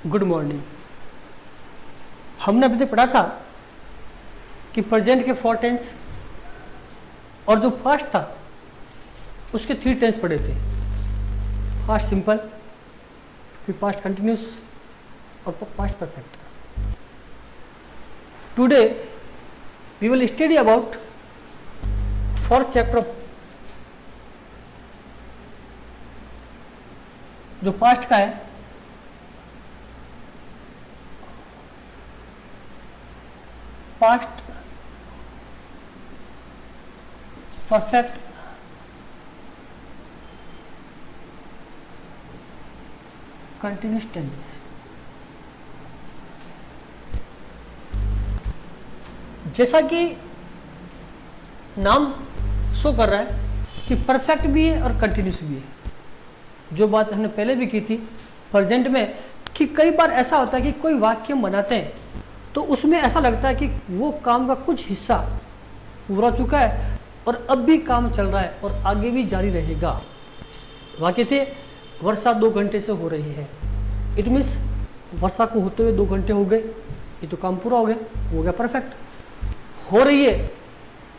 Good morning. हमने अभी तक पढ़ा था कि प्रेजेंट के 4 टेंस और जो पास्ट था उसके 3 टेंस पढ़े थे। पास्ट सिंपल, फिर पास्ट कंटिन्यूस और past perfect. Today we will study about 4th chapter जो पास्ट का है। Past perfect continuous tense. जैसा कि नाम शो कर रहा है कि परफेक्ट भी है और कंटिन्यूस भी है। जो बात हमने पहले भी की थी प्रेजेंट में कि कई बार ऐसा होता है कि कोई वाक्य बनाते हैं तो उसमें ऐसा लगता है कि वो काम का कुछ हिस्सा पूरा हो चुका है और अब भी काम चल रहा है और आगे भी जारी रहेगा। वाक्य थे वर्षा 2 घंटे से हो रही है। इट मीन्स वर्षा को होते हुए 2 घंटे हो गए, ये तो काम पूरा हो गया परफेक्ट। हो रही है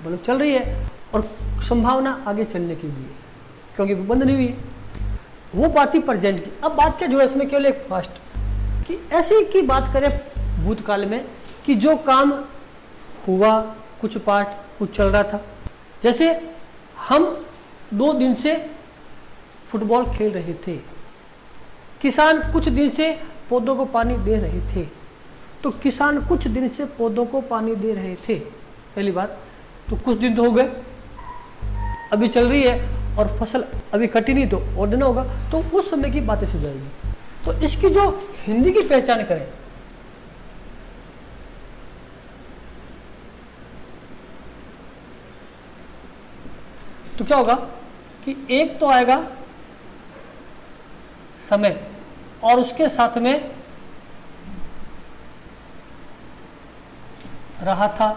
मतलब चल रही है और संभावना आगे चलने की भी है क्योंकि बंद नहीं हुई है। वो बात ही प्रेजेंट की। अब बात क्या जुड़ा इसमें केवल एक पास्ट कि ऐसी की बात करें भूतकाल में कि जो काम हुआ, कुछ पार्ट कुछ चल रहा था। जैसे हम 2 दिन से फुटबॉल खेल रहे थे, किसान कुछ दिन से पौधों को पानी दे रहे थे। तो किसान कुछ दिन से पौधों को पानी दे रहे थे, पहली बात। तो कुछ दिन तो हो गए, अभी चल रही है और फसल अभी कटी नहीं तो और दिन होगा, तो उस समय की बातें सुन जाएगी। तो इसकी जो हिंदी की पहचान करें तो क्या होगा कि एक तो आएगा समय और उसके साथ में रहा था,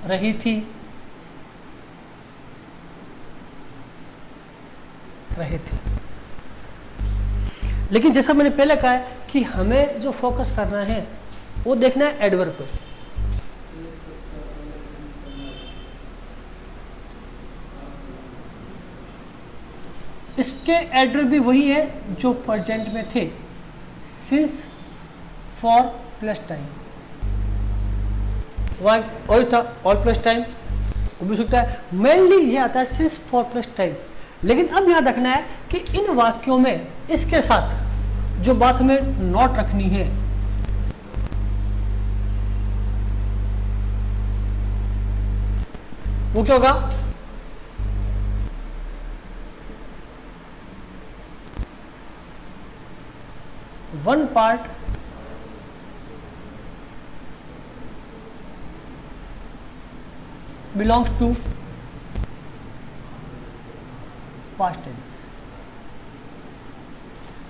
रही थी, रहे थे। लेकिन जैसा मैंने पहले कहा है कि हमें जो फोकस करना है वो देखना है एडवर्ब पर। इसके एडवर्ब भी वही है जो प्रेजेंट में थे, सिंस, फॉर प्लस टाइम। वही था ऑल प्लस टाइम, वो भी सकता है। मेनली ये आता है सिंस, फॉर प्लस टाइम। लेकिन अब याद रखना है कि इन वाक्यों में इसके साथ जो बात हमें नोट रखनी है वो क्या होगा, one part belongs to past tense,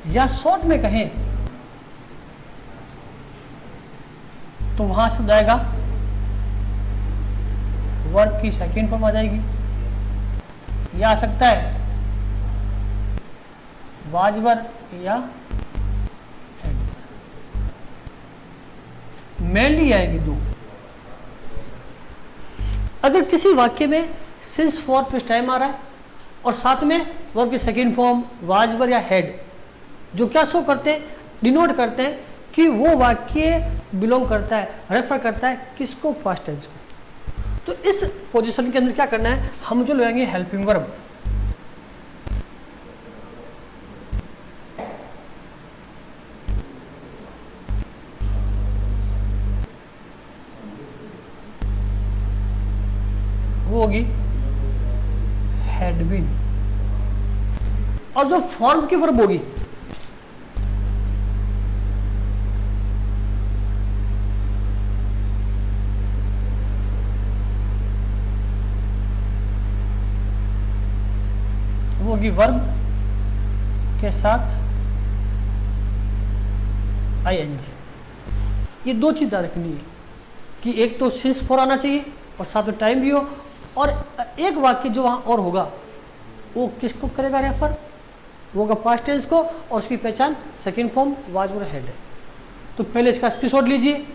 या शॉर्ट में कहें तो वहां से जाएगा वर्ब की सेकेंड फॉर्म आ जाएगी, या आ सकता है वाजवर या मेनली आएंगे 2। अगर किसी वाक्य में सिंस, फॉर प्लस टाइम आ रहा है और साथ में वर्ब की सेकेंड फॉर्म वाजवर या हेड, जो क्या शो करते हैं, डिनोट करते हैं कि वो वाक्य बिलोंग करता है, रेफर करता है किसको, पास्ट टेंस को। तो इस पोजीशन के अंदर क्या करना है, हम जो लगाएंगे हेल्पिंग वर्ब। वो होगी हैड बीन। और जो फॉर्म की वर्ब होगी वो होगी वर्ब के साथ आईएनजी। ये 2 चीज रखनी है कि एक तो सिंस फॉर आना चाहिए और साथ में टाइम भी हो, और एक वाक्य जो वहां और होगा वो किसको करेगा रेफर? वो का पास्ट टेंस को, और उसकी पहचान सेकंड फॉर्म वाज और हैड है। तो पहले इसका स्क्रीनशॉट लीजिए,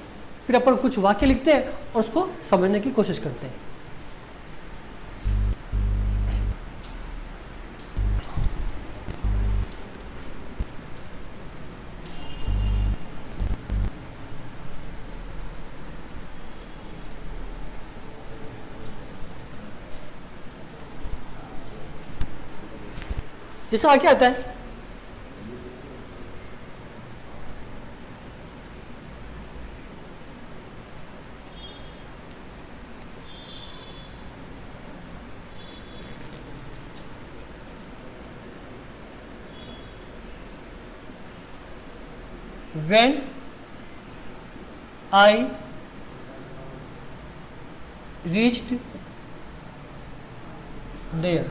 फिर अपन कुछ वाक्य लिखते हैं और उसको समझने की कोशिश करते हैं। जैसा वाक्य आता है, when I reached there,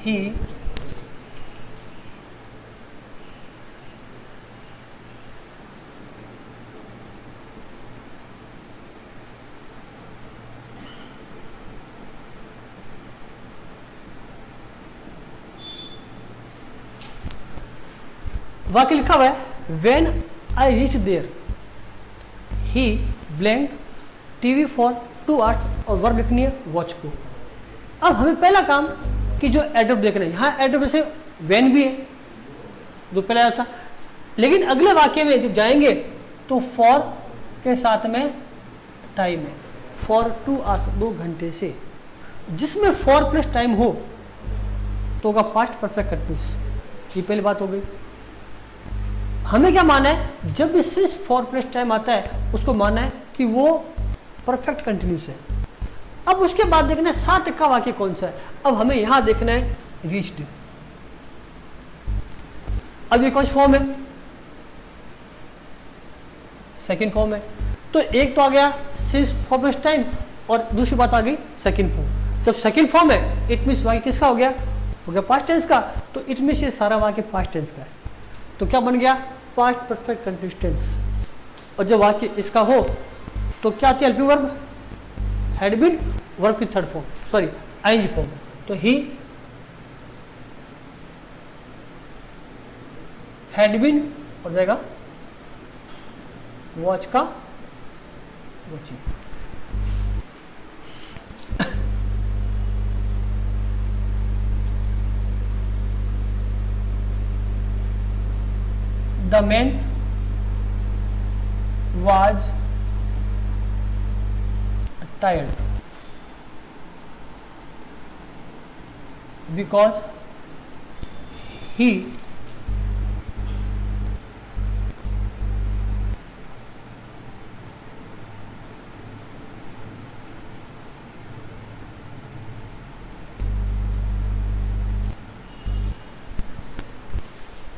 he वाक्य लिखा हुआ है when I reach there he blank TV for 2 hours, और वर्ब लिखनी है वॉच को। अब हमें पहला काम कि जो एडवर्ब देखना है, यहाँ एडवर्ब से वेन भी है जो पहले आया था, लेकिन अगले वाक्य में जब जाएंगे तो फॉर के साथ में टाइम है, फॉर 2 आवर्स 2 घंटे से, जिसमें फॉर प्लस टाइम हो तो होगा पास्ट परफेक्ट कंटिन्यूअस। ये पहली बात हो गई। हमें क्या माना है, जब भी सिर्फ फॉर प्लस टाइम आता है उसको माना है कि वो परफेक्ट कंटिन्यूस है। अब उसके बाद देखना है 7 का वाक्य कौन सा है। अब हमें यहां देखना है रीच्ड। अब ये कौन सा फॉर्म है? सेकंड फॉर्म है। तो एक तो आ गया सिर्फ फॉर प्लस टाइम, और दूसरी बात आ गई सेकंड फॉर्म। जब सेकंड फॉर्म है इट मीन्स वाक्य किसका हो गया पास्ट टेंस का, तो इट मीन्स ये सारा वाक्य पास्ट टेंस का है। तो क्या बन गया? Past perfect continuous tense. और जब वाक्य इसका हो तो क्या आती है? Helping verb, had been, verb की third form, sorry ING form. तो ही हैड बीन हो जाएगा वॉच का watching. The man was tired because he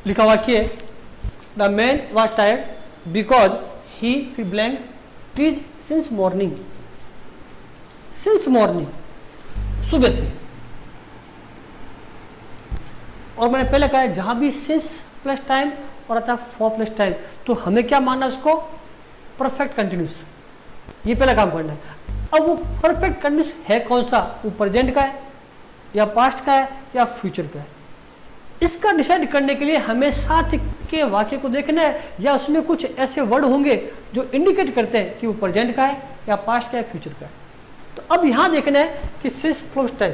लिखा वाक्य The man was tired because he blank trees since morning. Since morning, सुबह से। और मैंने पहले कहा है जहां भी since प्लस टाइम और आता है for प्लस टाइम, तो हमें क्या मानना है उसको? Perfect continuous. ये पहला काम करना है। अब वो परफेक्ट कंटिन्यूस है कौन सा? वो प्रेजेंट का है या पास्ट का है या फ्यूचर का है? इसका डिसाइड करने के लिए हमें साथ के वाक्य को देखना है, या उसमें कुछ ऐसे वर्ड होंगे जो इंडिकेट करते हैं कि वो प्रेजेंट का है या पास्ट का है फ्यूचर का है। तो अब यहां देखना है कि सिंस प्लस टाइम।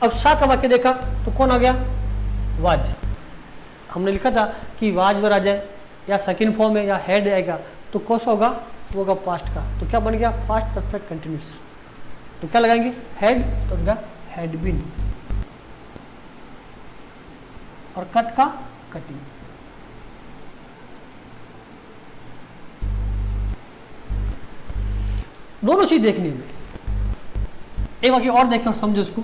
अब साथ का वाक्य देखा तो कौन आ गया? वाज। हमने लिखा था कि वाज वर आ जाए या सेकंड फॉर्म में या हैड आएगा तो कौन सा होगा? वो होगा पास्ट का। तो क्या बन गया? Past perfect continuous. तो क्या लगाएंगे? हैड, तो होगा हैड बीन, और कट का कटिंग। दोनों चीज देखनी है। एक वाक्य और देखकर समझो इसको।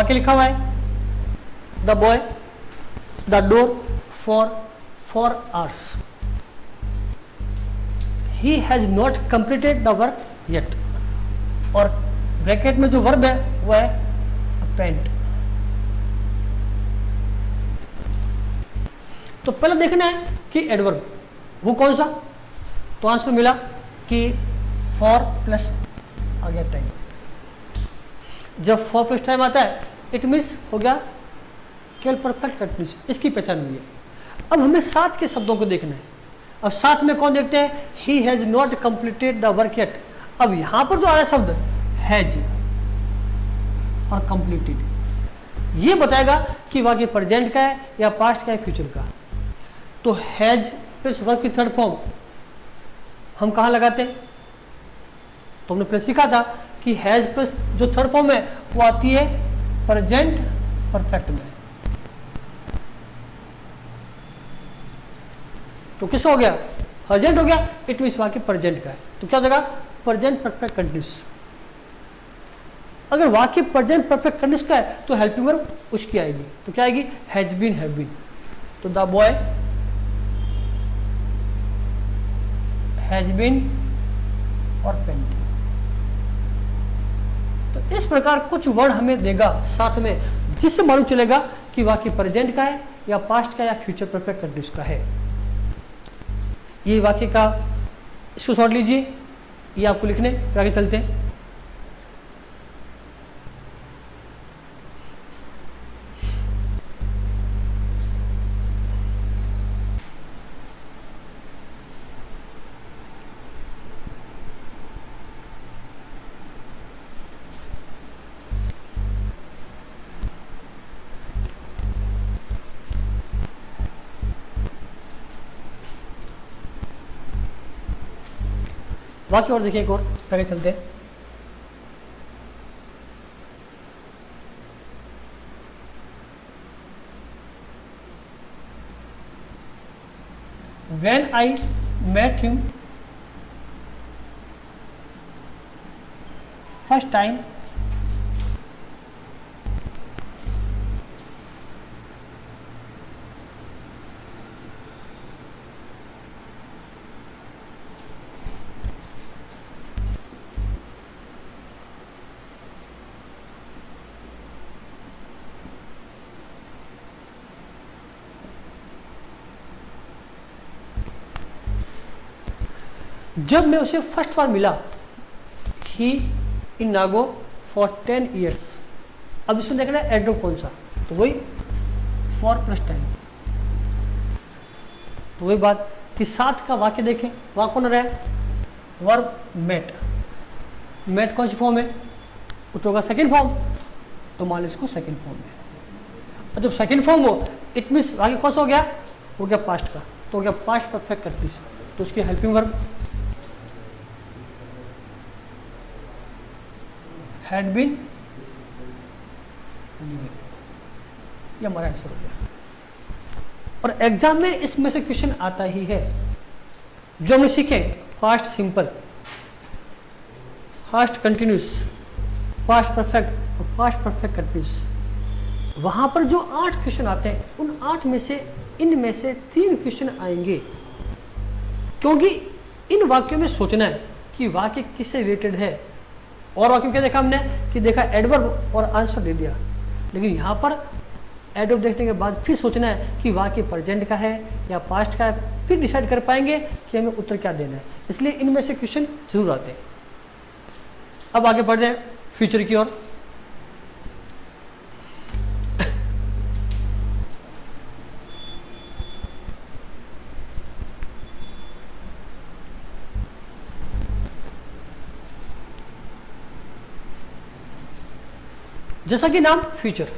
वाक्य लिखा हुआ है, the boy the door for 4 hours, he has not completed the work yet, और ब्रैकेट में जो वर्ब है वो है अपेंड। तो पहले देखना है कि एडवर्ब वो कौन सा, तो आंसर मिला कि फॉर प्लस आ गया टाइम। जब फॉर प्लस टाइम आता है इट मीन्स हो गया केवल परफेक्ट कंटिन्यूस, इसकी पहचान हुई है। अब हमें साथ के शब्दों को देखना है। अब साथ में कौन देखते हैं, he has not completed the work yet. अब यहां पर जो आ रहा है शब्द हैज और कंप्लीटेड, ये बताएगा कि वाक्य प्रेजेंट का है या पास्ट का है, फ्यूचर का। तो हैज प्लस वर्ब की थर्ड फॉर्म हम कहां लगाते हैं, तो हमने पहले सीखा था कि हैज प्लस जो थर्ड फॉर्म है वो आती है प्रेजेंट परफेक्ट में। तो किस हो गया, प्रेजेंट हो गया, इट मीन्स वाक्य प्रेजेंट का है, तो क्या हो जाएगा प्रेजेंट परफेक्ट कंटिन्यूस। अगर वाक्य प्रेजेंट परफेक्ट कंटिन्यूस का है तो हेल्पिंग वर्ब उसकी आएगी, तो क्या आएगी, हैज बीन, हैव बीन। तो द बॉय हैज बीन और पेंट। तो इस प्रकार कुछ वर्ड हमें देगा साथ में, जिससे मालूम चलेगा कि वाक्य प्रेजेंट का है या पास्ट का या फ्यूचर परफेक्ट कंटिन्यूस का है। ये वाक्य का इसको शॉर्ट लीजिए, ये आपको लिखने, फिर आगे चलते हैं। वाक्य और देखिए एक और, आगे चलते हैं। When I met him first time, जब मैं उसे फर्स्ट बार मिला, ही इन नागो फॉर 10 years। अब इसमें देखना है एडवर्ब कौन सा, तो वही फॉर प्लस टाइम। तो वही बात कि साथ का वाक्य देखें, वहां कौन रहा है, वर्ब मेट। मेट कौन सी फॉर्म है, तो होगा सेकेंड फॉर्म, तो मान इसको सेकेंड फॉर्म है। और जब सेकेंड फॉर्म हो इट मीन्स वाक्य कौन सा हो गया पास्ट का, तो हो गया पास्ट परफेक्ट कंटिन्यूस, तो उसकी हेल्पिंग वर्ब हैड बीन, ये हमारा आंसर हो गया। और एग्जाम में इसमें से क्वेश्चन आता ही है, जो हम सीखे fast simple, fast continuous, fast perfect और फास्ट परफेक्ट कंटिन्यूस। वहां पर जो 8 क्वेश्चन आते हैं उन 8 में से इनमें से 3 क्वेश्चन आएंगे, क्योंकि इन वाक्यों में सोचना है कि वाक्य किससे रिलेटेड है। और वाक्य क्या देखा हमने कि देखा एडवर्ब और आंसर दे दिया, लेकिन यहाँ पर एडवर्ब देखने के बाद फिर सोचना है कि वाक्य प्रेजेंट का है या पास्ट का है, फिर डिसाइड कर पाएंगे कि हमें उत्तर क्या देना है। इसलिए इनमें से क्वेश्चन जरूर आते हैं। अब आगे बढ़ रहे हैं फ्यूचर की ओर। जैसा कि नाम फ्यूचर,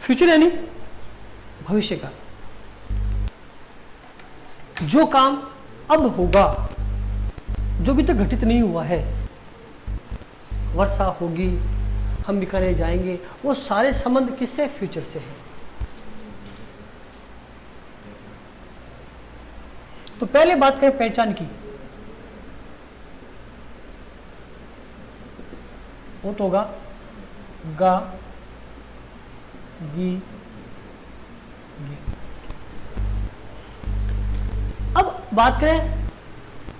फ्यूचर यानी भविष्य का, जो काम अब होगा, जो भी तक घटित नहीं हुआ है। वर्षा होगी, हम बीकानेर जाएंगे, वो सारे संबंध किससे? फ्यूचर से है। तो पहले बात करें पहचान की, वो तो होगा गा, गी, गे। अब बात करें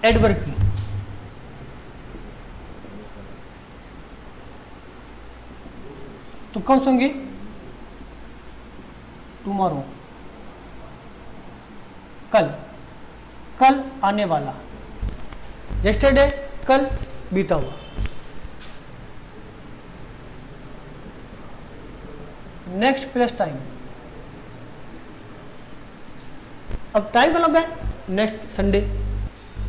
एडवर्ब की। तो कौन से होंगे? टुमारो, कल, कल आने वाला, यस्टरडे कल बीता हुआ, नेक्स्ट प्लस टाइम। अब टाइम का मतलब है next Sunday,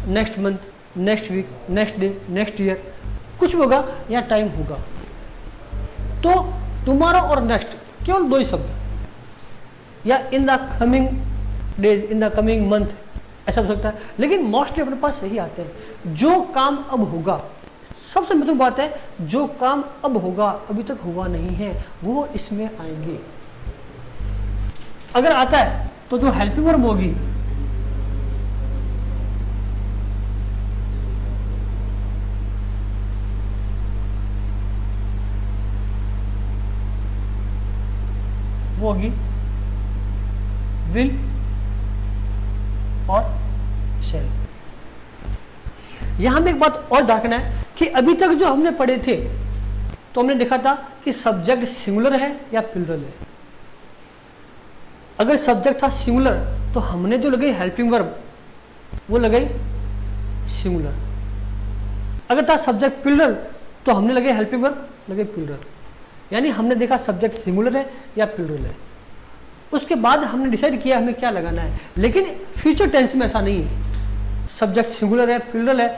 next month, next week, next day, next year, कुछ भी होगा या टाइम होगा। तो टुमारो और नेक्स्ट केवल दो ही शब्द, या in the coming days, in the coming month, ऐसा हो सकता है। लेकिन मोस्टली अपने पास यही आते हैं, जो काम अब होगा। सबसे महत्वपूर्ण बात है, जो काम अब होगा, अभी तक हुआ नहीं है, वो इसमें आएंगे। अगर आता है तो जो हेल्पिंग वर्ब होगी वो होगी विल और शैल। यहां में एक बात और देखना है कि अभी तक जो हमने पढ़े थे तो हमने देखा था कि सब्जेक्ट सिंगुलर है या प्लूरल है। अगर सब्जेक्ट था सिंगुलर तो हमने जो लगाई हेल्पिंग वर्ब वो लगाई सिंगुलर। अगर था सब्जेक्ट प्लूरल तो हमने लगाई हेल्पिंग वर्ब लगाई प्लूरल। यानी हमने देखा सब्जेक्ट सिंगुलर है या प्लूरल है, उसके बाद हमने डिसाइड किया हमें क्या लगाना है। लेकिन फ्यूचर टेंस में ऐसा नहीं है, सब्जेक्ट सिंगुलर है प्लूरल है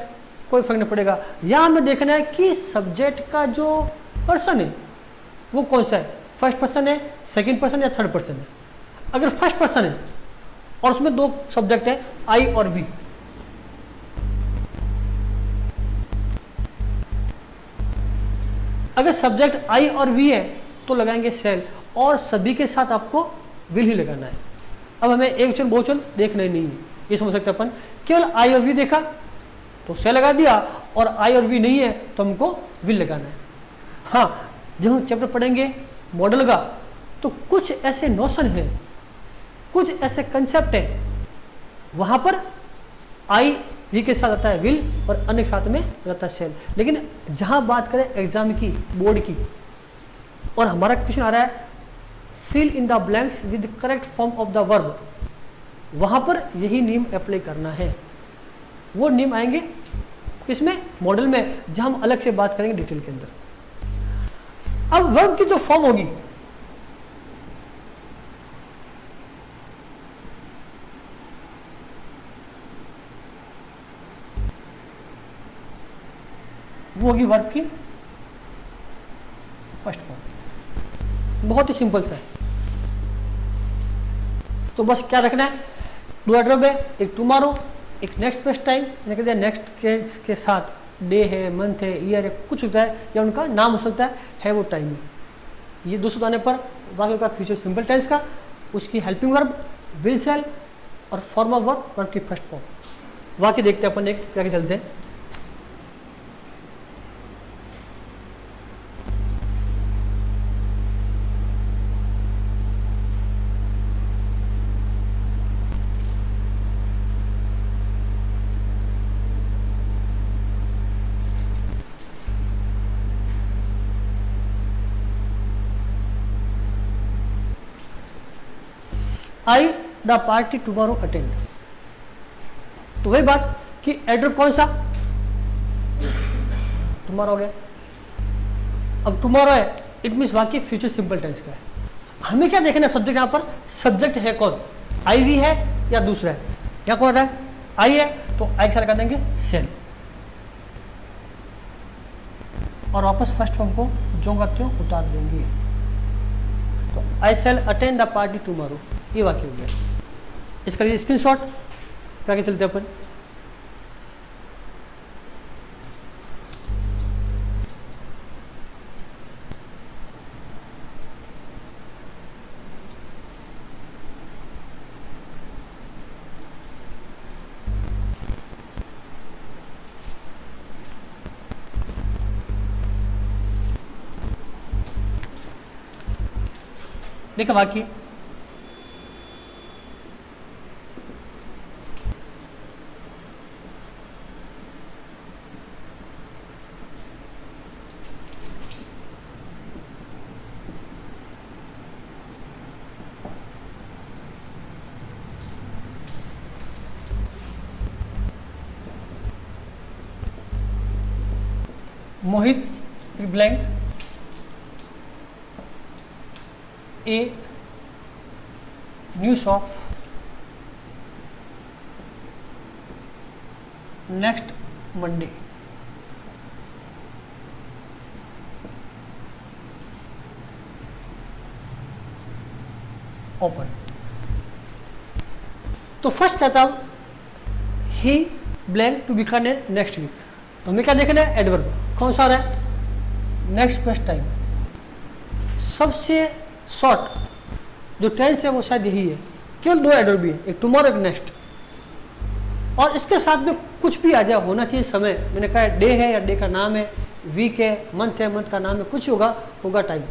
कोई फर्क नहीं पड़ेगा। यहां हमें देखना है कि सब्जेक्ट का जो पर्सन है वो कौन सा है, फर्स्ट पर्सन है, सेकंड पर्सन या थर्ड पर्सन है। अगर फर्स्ट पर्सन है और उसमें दो सब्जेक्ट है आई और वी, अगर सब्जेक्ट आई और वी है तो लगाएंगे सेल, और सभी के साथ आपको विल ही लगाना है। अब हमें एक वचन बहुवचन देखना ही नहीं है, ये समझ सकते अपन। केवल आई और वी देखा तो सेल लगा दिया, और आई और वी नहीं है तो हमको विल लगाना है। हाँ, जब हम चैप्टर पढ़ेंगे मॉडल का तो कुछ ऐसे नोशन है, कुछ ऐसे कंसेप्ट है, वहां पर आई वी के साथ आता है विल और अन्य के साथ में रहता है सेल। लेकिन जहां बात करें एग्जाम की, बोर्ड की, और हमारा क्वेश्चन आ रहा है fill in the blanks with correct form of the verb, वहां पर यही नियम अप्लाई करना है। वो नियम आएंगे किसमें? मॉडल में, जहां हम अलग से बात करेंगे डिटेल के अंदर। अब वर्ब की जो फॉर्म होगी वो होगी वर्ब की फर्स्ट फॉर्म। बहुत ही सिंपल सा है, तो बस क्या रखना है, दो एडवर्ब है, एक टुमारो, एक नेक्स्ट प्लस टाइम, नेक्स्ट के साथ डे है, मंथ है, ईयर है, कुछ होता है या उनका नाम हो सकता है वो टाइम है। ये दो आने पर वाक्य का फ्यूचर सिंपल टेंस का, उसकी हेल्पिंग वर्ब विल सेल और फॉर्म ऑफ वर्ब वर्ब की फर्स्ट फॉर्म। वाक्य देखते हैं अपन, एक क्या चलते हैं। I the party tomorrow attend, तो वही बात कि एडवर्ब कौन सा, टुमारो हो गया। अब टुमारो है, इट मीन्स वाक्य फ्यूचर सिंपल टेंस का है। हमें क्या देखना है सब्जेक्ट, यहां पर सब्जेक्ट है कौन, आई वी है या दूसरा है, या कौन है आई है, तो आई के साथ लगा देंगे सेल, और वापस फर्स्ट फॉर्म को जो का त्यों उतार देंगे। तो I shall attend the party tomorrow, ये वाक्य हो गया। इसका लिए स्क्रीनशॉट क्या चलते अपन। देखो वाक्य, Mohit blank a new shop next Monday. Open. तो फर्स्ट कहता हूं he blank to Bikaner next week. तो हमें क्या देखना है, एडवर्ब कौन सा रहा है, नेक्स्ट प्लस टाइम। सबसे शॉर्ट जो टेंस है वो शायद यही है, केवल दो एडवर्ब भी है, एक टुमारो एक नेक्स्ट। और इसके साथ में कुछ भी आ जाए, होना चाहिए समय। मैंने कहा डे है या डे का नाम है, वीक है मंथ का नाम है, कुछ होगा टाइम।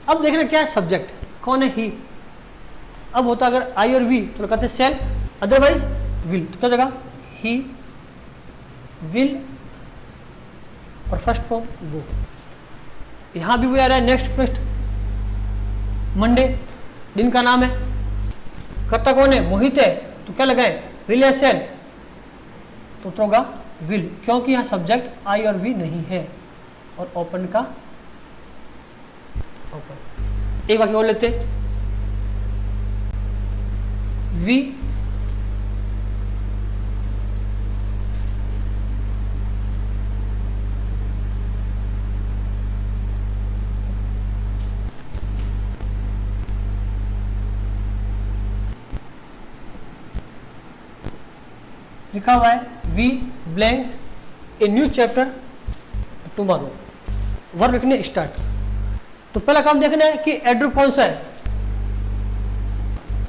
अब देखना क्या है, सब्जेक्ट कौन है, ही। अब होता अगर आई और वी तो कहते सेल, अदरवाइज विल। तो क्या जगह, ही विल और फर्स्ट फॉर्म वो। यहां भी वो आ रहा है नेक्स्ट फर्स्ट मंडे, दिन का नाम है। करता कौन है, मोहित है, तो क्या लगाए, विल या सेल, तो होगा विल, क्योंकि यहां सब्जेक्ट आई और वी नहीं है। और ओपन का ओपन। एक वाक्य और लेते, वी लिखा हुआ है, we blank a new chapter tomorrow. Verb लिखने स्टार्ट। तो पहला काम देखना है कि एडवर्ब कौन सा है,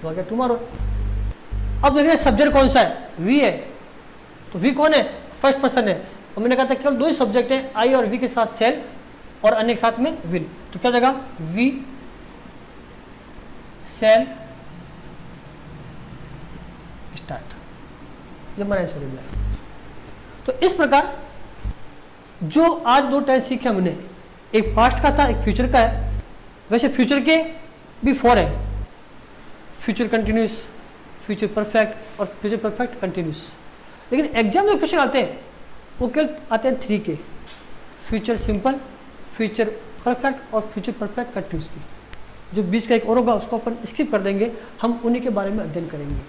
तो आ गया टुमारो। अब देखना है सब्जेक्ट कौन सा है, वी है। तो वी कौन है, फर्स्ट पर्सन है। और मैंने कहा था केवल दो ही सब्जेक्ट है, आई और वी के साथ सेल और अन्य के साथ में विल। तो क्या जगह, वी सेल स्टार्ट। ये हमारा आंसर हो गया। तो इस प्रकार जो आज दो टेंस सीखे हमने, एक पास्ट का था एक फ्यूचर का है। वैसे फ्यूचर के भी फोर है, फ्यूचर कंटिन्यूस, फ्यूचर परफेक्ट और फ्यूचर परफेक्ट कंटिन्यूस। लेकिन एग्जाम में क्वेश्चन आते हैं वो केवल आते हैं थ्री के, फ्यूचर सिंपल, फ्यूचर परफेक्ट और फ्यूचर परफेक्ट कंटिन्यूस की। जो बीच का एक और होगा उसको अपन स्किप कर देंगे, हम उन्हीं के बारे में अध्ययन करेंगे।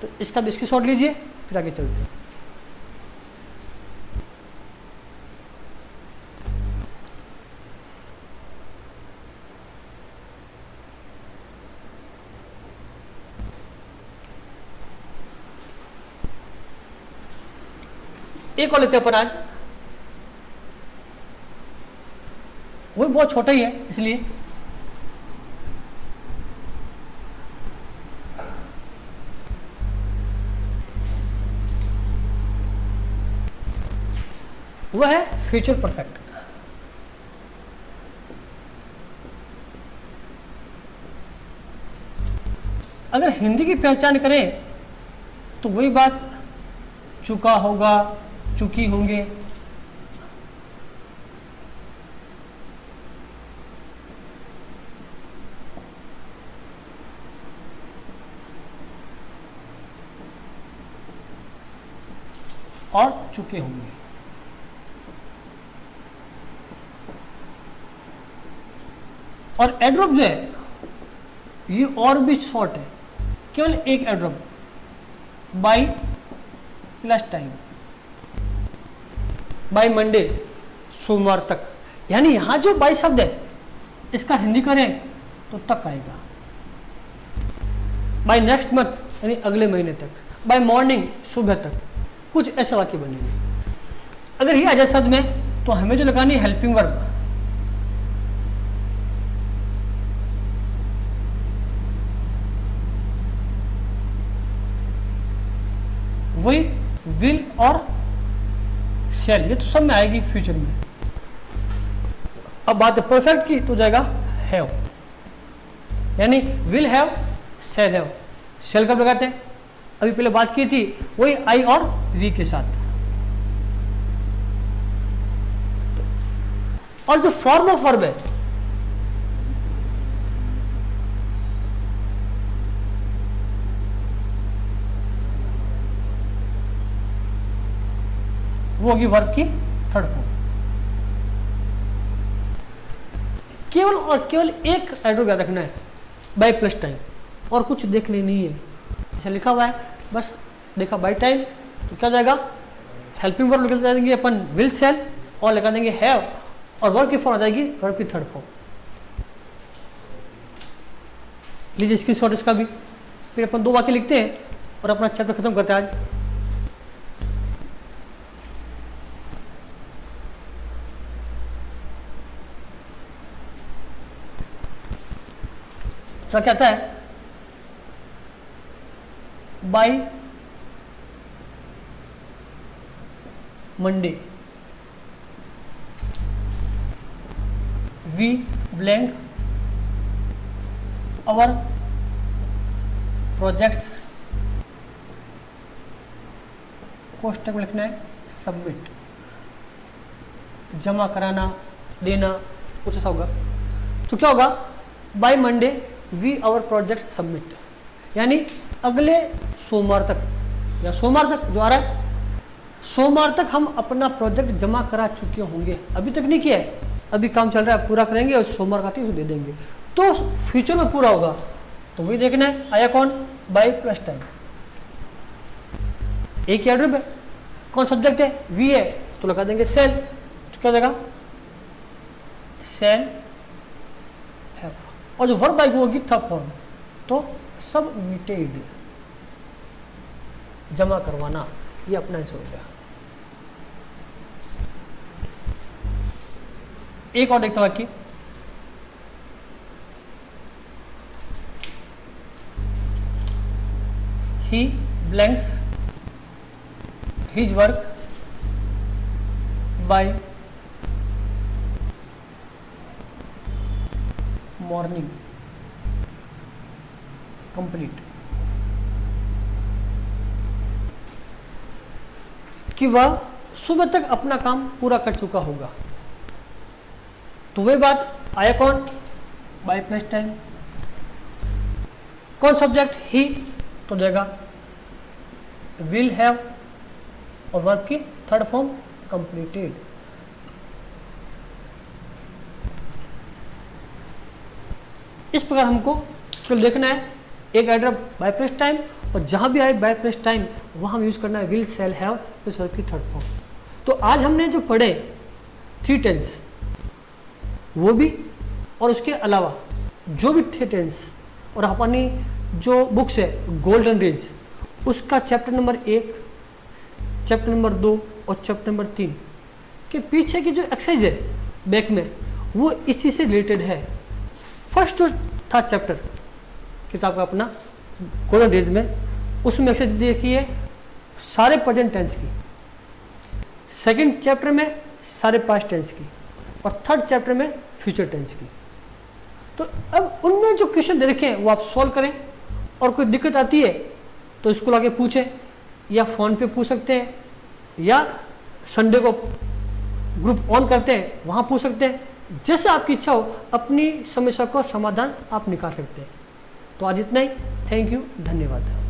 तो इसका भी स्क्रीनशॉट लीजिए, फिर आगे चलते हैं। एक और लेते हैं अपन आज, वो बहुत छोटा ही है इसलिए। वह है फ्यूचर परफेक्ट। अगर हिंदी की पहचान करें तो वही बात, चुका होगा, चुकी होंगे। और चुके होंगे। और एडवर्ब जो है ये और भी शॉर्ट है, केवल एक adverb, by plus time, by Monday, सोमवार तक। यानी यहां जो बाय शब्द है इसका हिंदी करें तो तक आएगा। बाय नेक्स्ट मंथ यानी अगले महीने तक, बाय मॉर्निंग सुबह तक, कुछ ऐसे वाक्य बनेंगे। अगर ये आ जाए शब्द में तो हमें जो लगानी है हेल्पिंग वर्ब, वही विल और शैल, ये तो सब में आएगी फ्यूचर में। अब बात है परफेक्ट की तो जाएगा हैव। यानी विल हैव, शैल हैव। शैल कब लगाते हैं? अभी पहले बात की थी वही आई और वी के साथ। और जो फॉर्म ऑफ वर्ब है वो होगी वर्ब की थर्ड फॉर्म। केवल और केवल एक एडवर्ब याद रखना है, बाय प्लस टाइम, और कुछ देखने नहीं है। ऐसा लिखा हुआ है, बस देखा बाय टाइम तो क्या जाएगा, हेल्पिंग वर्ब लगा देंगे अपन विल शैल और लगा देंगे हैव, और वर्ब की फॉर्म आ जाएगी वर्ब की थर्ड फॉर्म। लीजिए स्क्रीनशॉट इसका भी, फिर अपन 2 वाक्य लिखते हैं और अपना चैप्टर खत्म करते हैं आज। क्या कहता है, by Monday we blank our projects, कोष्टक में लिखना है सबमिट, जमा कराना, देना, कुछ ऐसा होगा। तो क्या होगा, by Monday we our project submit, यानी अगले सोमवार तक या सोमवार तक जो आ रहा है, सोमवार तक हम अपना प्रोजेक्ट जमा करा चुके होंगे। अभी तक नहीं किया है, अभी काम चल रहा है, पूरा करेंगे और सोमवार का तीन दे देंगे, तो फ्यूचर में पूरा होगा। तो वही देखना है, आया कौन, बाय प्लस टाइम। एक एडवर्ब है, कौन सब्जेक्ट है, वी है, तो लगा देंगे सेल, तो क्या देगा, सेल हैव। और जो वर्ब आएगी वो होगी थर्ड फॉर्म, तो सबमिटेड, जमा करवाना, ये अपना आंसर हो गया। एक और देखता वाक्य, he blanks his work by morning complete, कि वह सुबह तक अपना काम पूरा कर चुका होगा। तो वही बात, आया कौन, बाय प्लस टाइम, कौन सब्जेक्ट, ही, तो देगा विल हैव, और वर्ब की थर्ड फॉर्म कंप्लीटेड। इस प्रकार हमको केवल देखना है एक एडवर्ब बाय प्लस टाइम, और जहां भी आए बाय प्लस टाइम वहां हम यूज करना है will shall have plus verb की थर्ड फॉर्म। तो आज हमने जो पढ़े 3 टेंस वो भी, और उसके अलावा जो भी थे टेंस, और अपनी जो बुक्स है गोल्डन रेंज, उसका चैप्टर नंबर 1, चैप्टर नंबर 2 और चैप्टर नंबर 3 के पीछे की जो एक्सरसाइज है बैक में, वो इसी से रिलेटेड है। फर्स्ट जो था चैप्टर किताब का अपना गोल्डन रेंज में, उसमें एक्सरसाइज देखिए सारे प्रेजेंट टेंस की, सेकंड चैप्टर में सारे पास्ट टेंस की, और थर्ड चैप्टर में फ्यूचर टेंस की। तो अब उनमें जो क्वेश्चन दे रखे हैं वो आप सॉल्व करें, और कोई दिक्कत आती है तो स्कूल आके पूछें, या फ़ोन पे पूछ सकते हैं, या संडे को ग्रुप ऑन करते हैं वहाँ पूछ सकते हैं, जैसे आपकी इच्छा हो अपनी समस्या को समाधान आप निकाल सकते हैं। तो आज इतना ही, थैंक यू, धन्यवाद।